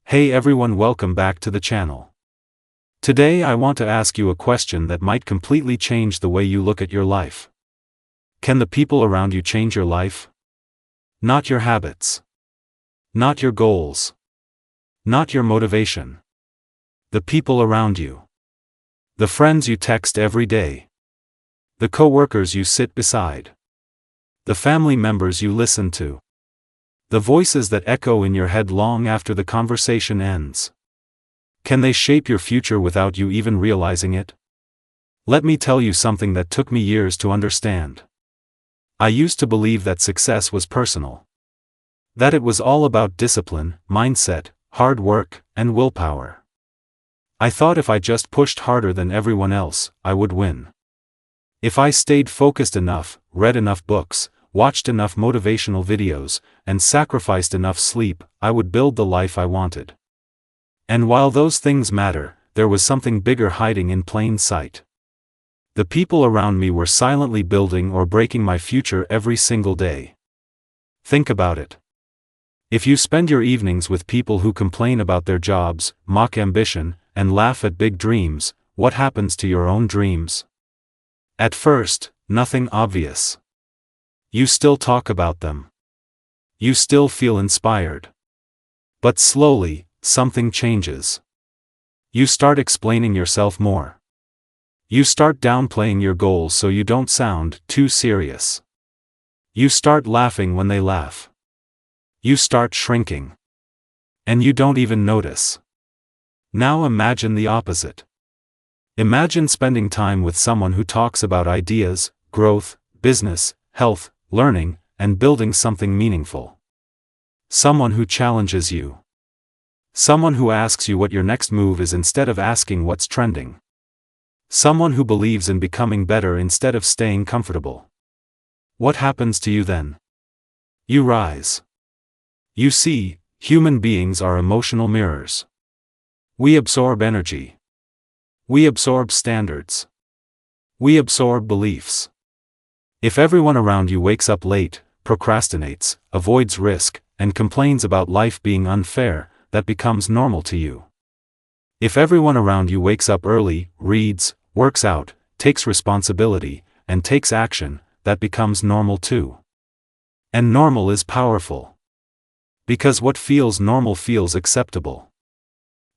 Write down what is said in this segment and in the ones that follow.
Hey everyone, welcome back to the channel. Today I want to ask you a question that might completely change the way you look at your life. Can the people around you change your life? Not your habits. Not your goals. Not your motivation. The people around you. The friends you text every day. The coworkers you sit beside. The family members you listen to. The voices that echo in your head long after the conversation ends. Can they shape your future without you even realizing it? Let me tell you something that took me years to understand. I used to believe that success was personal. That it was all about discipline, mindset, hard work, and willpower. I thought if I just pushed harder than everyone else, I would win. If I stayed focused enough, read enough books, watched enough motivational videos, and sacrificed enough sleep, I would build the life I wanted. And while those things matter, there was something bigger hiding in plain sight. The people around me were silently building or breaking my future every single day. Think about it. If you spend your evenings with people who complain about their jobs, mock ambition, and laugh at big dreams, what happens to your own dreams? At first, nothing obvious. You still talk about them. You still feel inspired. But slowly, something changes. You start explaining yourself more. You start downplaying your goals so you don't sound too serious. You start laughing when they laugh. You start shrinking. And you don't even notice. Now imagine the opposite. Imagine spending time with someone who talks about ideas, growth, business, health, learning, and building something meaningful. Someone who challenges you. Someone who asks you what your next move is instead of asking what's trending. Someone who believes in becoming better instead of staying comfortable. What happens to you then? You rise. You see, human beings are emotional mirrors. We absorb energy. We absorb standards. We absorb beliefs. If everyone around you wakes up late, procrastinates, avoids risk, and complains about life being unfair, that becomes normal to you. If everyone around you wakes up early, reads, works out, takes responsibility, and takes action, that becomes normal too. And normal is powerful. Because what feels normal feels acceptable.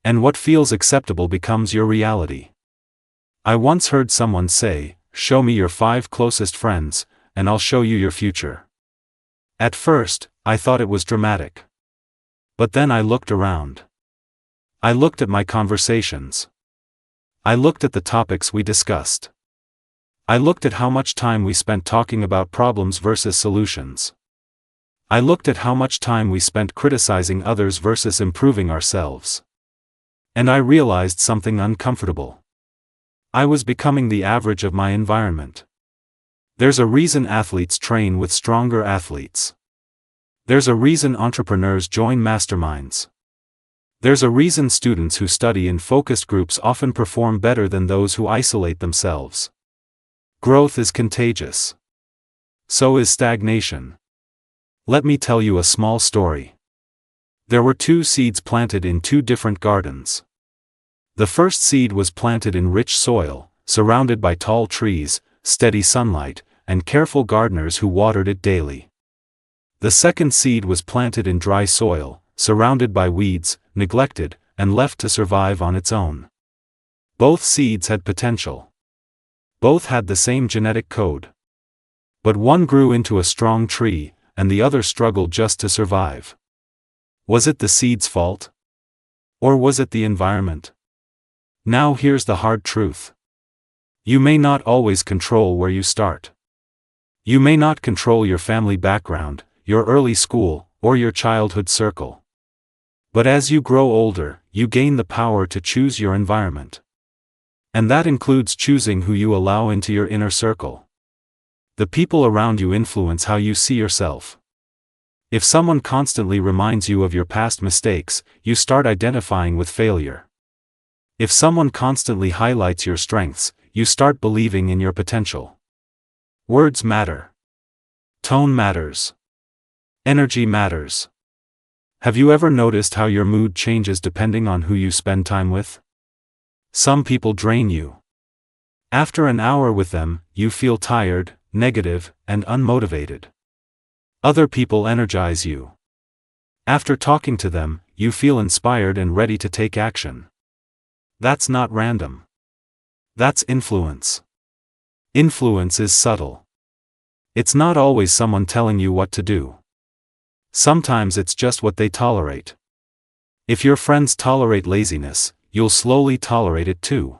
And what feels acceptable becomes your reality. I once heard someone say, "Show me your 5 closest friends, and I'll show you your future." At first, I thought it was dramatic. But then I looked around. I looked at my conversations. I looked at the topics we discussed. I looked at how much time we spent talking about problems versus solutions. I looked at how much time we spent criticizing others versus improving ourselves. And I realized something uncomfortable. I was becoming the average of my environment. There's a reason athletes train with stronger athletes. There's a reason entrepreneurs join masterminds. There's a reason students who study in focused groups often perform better than those who isolate themselves. Growth is contagious. So is stagnation. Let me tell you a small story. There were 2 seeds planted in 2 different gardens. The first seed was planted in rich soil, surrounded by tall trees, steady sunlight, and careful gardeners who watered it daily. The second seed was planted in dry soil, surrounded by weeds, neglected, and left to survive on its own. Both seeds had potential. Both had the same genetic code. But one grew into a strong tree, and the other struggled just to survive. Was it the seed's fault? Or was it the environment? Now here's the hard truth. You may not always control where you start. You may not control your family background, your early school, or your childhood circle. But as you grow older, you gain the power to choose your environment. And that includes choosing who you allow into your inner circle. The people around you influence how you see yourself. If someone constantly reminds you of your past mistakes, you start identifying with failure. If someone constantly highlights your strengths, you start believing in your potential. Words matter. Tone matters. Energy matters. Have you ever noticed how your mood changes depending on who you spend time with? Some people drain you. After an hour with them, you feel tired, negative, and unmotivated. Other people energize you. After talking to them, you feel inspired and ready to take action. That's not random. That's influence. Influence is subtle. It's not always someone telling you what to do. Sometimes it's just what they tolerate. If your friends tolerate laziness, you'll slowly tolerate it too.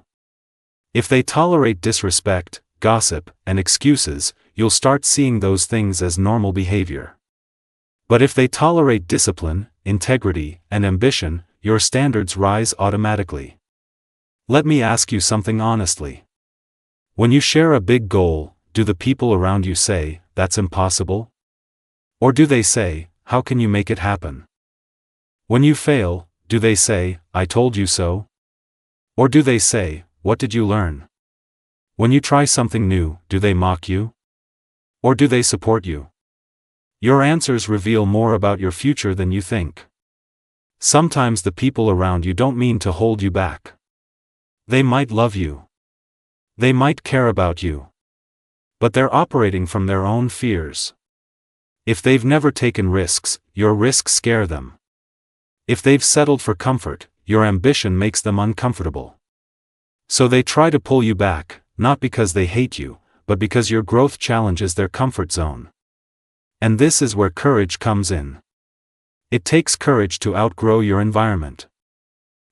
If they tolerate disrespect, gossip, and excuses, you'll start seeing those things as normal behavior. But if they tolerate discipline, integrity, and ambition, your standards rise automatically. Let me ask you something honestly. When you share a big goal, do the people around you say, "That's impossible"? Or do they say, "How can you make it happen"? When you fail, do they say, "I told you so"? Or do they say, "What did you learn"? When you try something new, do they mock you? Or do they support you? Your answers reveal more about your future than you think. Sometimes the people around you don't mean to hold you back. They might love you. They might care about you. But they're operating from their own fears. If they've never taken risks, your risks scare them. If they've settled for comfort, your ambition makes them uncomfortable. So they try to pull you back, not because they hate you, but because your growth challenges their comfort zone. And this is where courage comes in. It takes courage to outgrow your environment.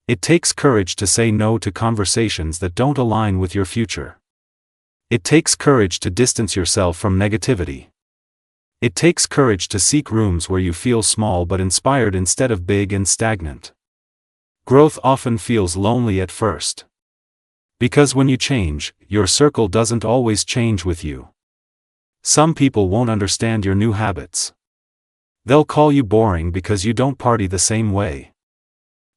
It takes courage to say no to conversations that don't align with your future. It takes courage to distance yourself from negativity. It takes courage to seek rooms where you feel small but inspired instead of big and stagnant. Growth often feels lonely at first. Because when you change, your circle doesn't always change with you. Some people won't understand your new habits. They'll call you boring because you don't party the same way.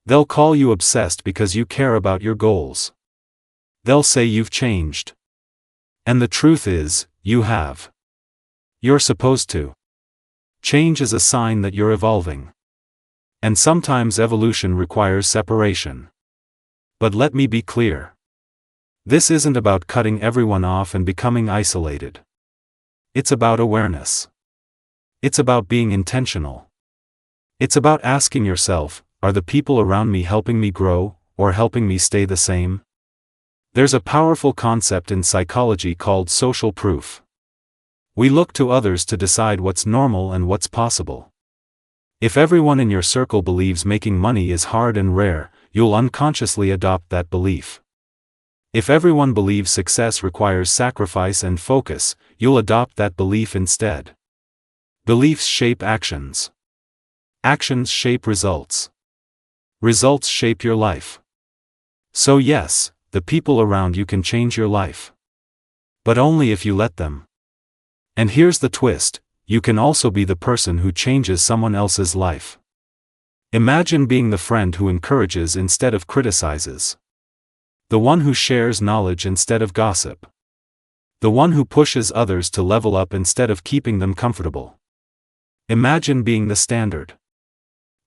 They'll call you obsessed because you care about your goals. They'll say you've changed. And the truth is, you have. You're supposed to. Change is a sign that you're evolving. And sometimes evolution requires separation. But let me be clear. This isn't about cutting everyone off and becoming isolated. It's about awareness. It's about being intentional. It's about asking yourself, are the people around me helping me grow, or helping me stay the same? There's a powerful concept in psychology called social proof. We look to others to decide what's normal and what's possible. If everyone in your circle believes making money is hard and rare, you'll unconsciously adopt that belief. If everyone believes success requires sacrifice and focus, you'll adopt that belief instead. Beliefs shape actions. Actions shape results. Results shape your life. So yes, the people around you can change your life. But only if you let them. And here's the twist, you can also be the person who changes someone else's life. Imagine being the friend who encourages instead of criticizes. The one who shares knowledge instead of gossip. The one who pushes others to level up instead of keeping them comfortable. Imagine being the standard.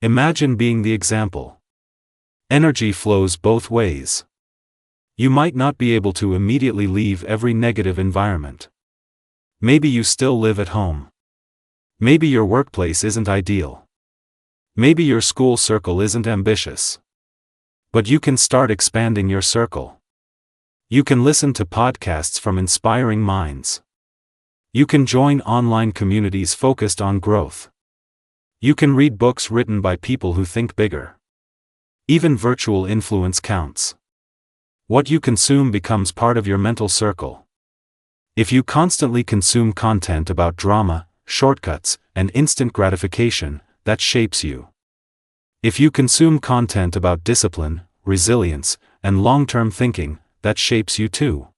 Imagine being the example. Energy flows both ways. You might not be able to immediately leave every negative environment. Maybe you still live at home. Maybe your workplace isn't ideal. Maybe your school circle isn't ambitious. But you can start expanding your circle. You can listen to podcasts from inspiring minds. You can join online communities focused on growth. You can read books written by people who think bigger. Even virtual influence counts. What you consume becomes part of your mental circle. If you constantly consume content about drama, shortcuts, and instant gratification, that shapes you. If you consume content about discipline, resilience, and long-term thinking, that shapes you too.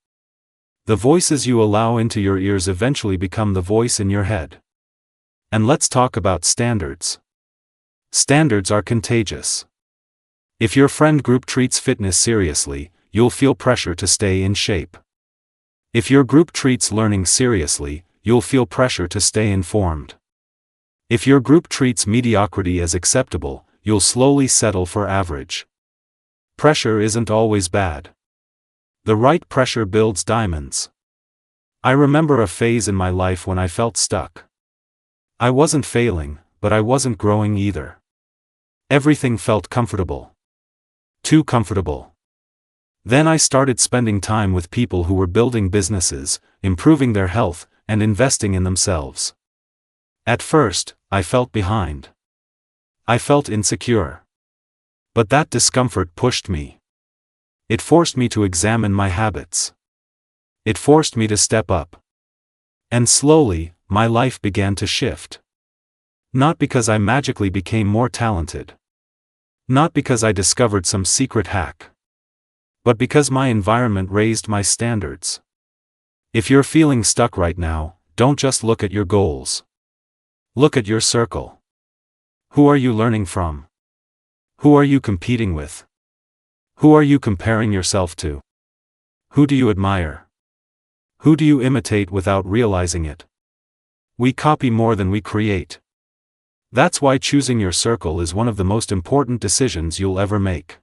The voices you allow into your ears eventually become the voice in your head. And let's talk about standards. Standards are contagious. If your friend group treats fitness seriously, you'll feel pressure to stay in shape. If your group treats learning seriously, you'll feel pressure to stay informed. If your group treats mediocrity as acceptable, you'll slowly settle for average. Pressure isn't always bad. The right pressure builds diamonds. I remember a phase in my life when I felt stuck. I wasn't failing, but I wasn't growing either. Everything felt comfortable. Too comfortable. Then I started spending time with people who were building businesses, improving their health, and investing in themselves. At first, I felt behind. I felt insecure. But that discomfort pushed me. It forced me to examine my habits. It forced me to step up. And slowly, my life began to shift. Not because I magically became more talented. Not because I discovered some secret hack. But because my environment raised my standards. If you're feeling stuck right now, don't just look at your goals. Look at your circle. Who are you learning from? Who are you competing with? Who are you comparing yourself to? Who do you admire? Who do you imitate without realizing it? We copy more than we create. That's why choosing your circle is one of the most important decisions you'll ever make.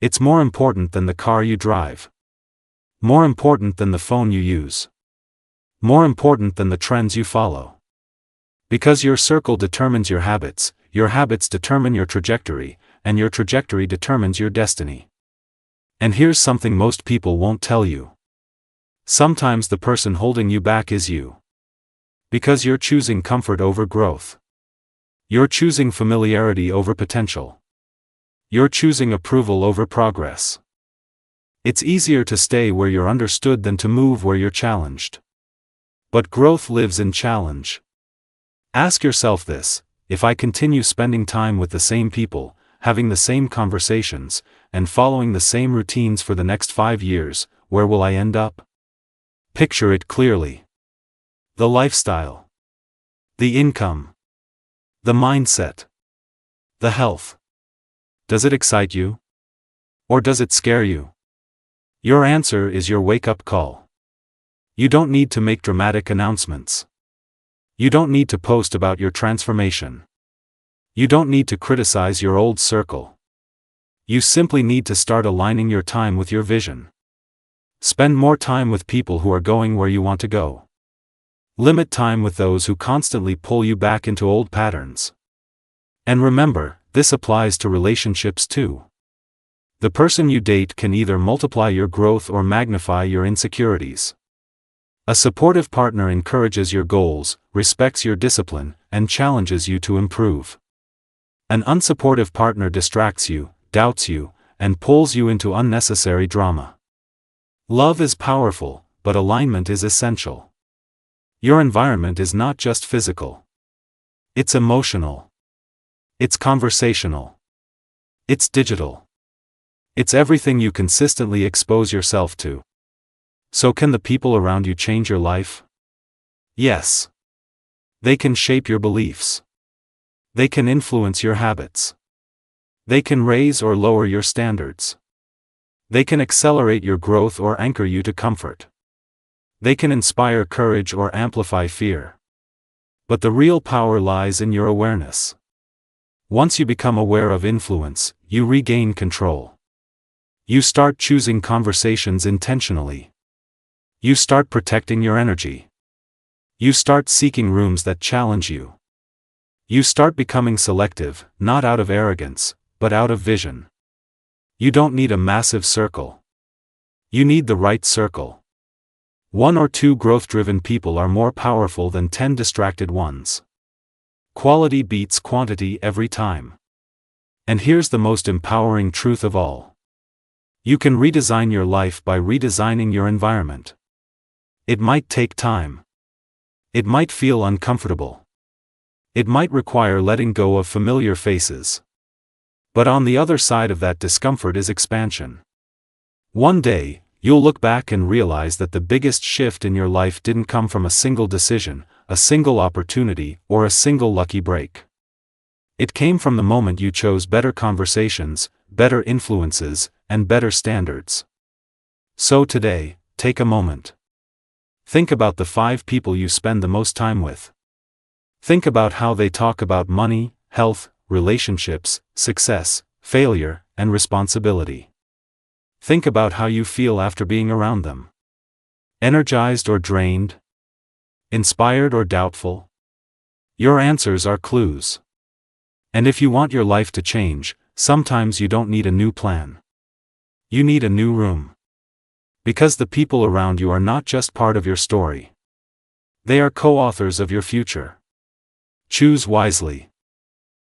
It's more important than the car you drive. More important than the phone you use. More important than the trends you follow. Because your circle determines your habits determine your trajectory, and your trajectory determines your destiny. And here's something most people won't tell you. Sometimes the person holding you back is you. Because you're choosing comfort over growth. You're choosing familiarity over potential. You're choosing approval over progress. It's easier to stay where you're understood than to move where you're challenged. But growth lives in challenge. Ask yourself this: if I continue spending time with the same people, having the same conversations, and following the same routines for the next 5 years, where will I end up? Picture it clearly. The lifestyle. The income. The mindset. The health. Does it excite you? Or does it scare you? Your answer is your wake-up call. You don't need to make dramatic announcements. You don't need to post about your transformation. You don't need to criticize your old circle. You simply need to start aligning your time with your vision. Spend more time with people who are going where you want to go. Limit time with those who constantly pull you back into old patterns. And remember, this applies to relationships too. The person you date can either multiply your growth or magnify your insecurities. A supportive partner encourages your goals, respects your discipline, and challenges you to improve. An unsupportive partner distracts you, doubts you, and pulls you into unnecessary drama. Love is powerful, but alignment is essential. Your environment is not just physical. It's emotional. It's conversational. It's digital. It's everything you consistently expose yourself to. So can the people around you change your life? Yes. They can shape your beliefs. They can influence your habits. They can raise or lower your standards. They can accelerate your growth or anchor you to comfort. They can inspire courage or amplify fear. But the real power lies in your awareness. Once you become aware of influence, you regain control. You start choosing conversations intentionally. You start protecting your energy. You start seeking rooms that challenge you. You start becoming selective, not out of arrogance, but out of vision. You don't need a massive circle. You need the right circle. 1 or 2 growth-driven people are more powerful than 10 distracted ones. Quality beats quantity every time. And here's the most empowering truth of all. You can redesign your life by redesigning your environment. It might take time. It might feel uncomfortable. It might require letting go of familiar faces. But on the other side of that discomfort is expansion. One day, you'll look back and realize that the biggest shift in your life didn't come from a single decision, a single opportunity, or a single lucky break. It came from the moment you chose better conversations, better influences, and better standards. So today, take a moment. Think about the 5 people you spend the most time with. Think about how they talk about money, health, relationships, success, failure, and responsibility. Think about how you feel after being around them. Energized or drained? Inspired or doubtful? Your answers are clues. And if you want your life to change, sometimes you don't need a new plan. You need a new room. Because the people around you are not just part of your story. They are co-authors of your future. Choose wisely.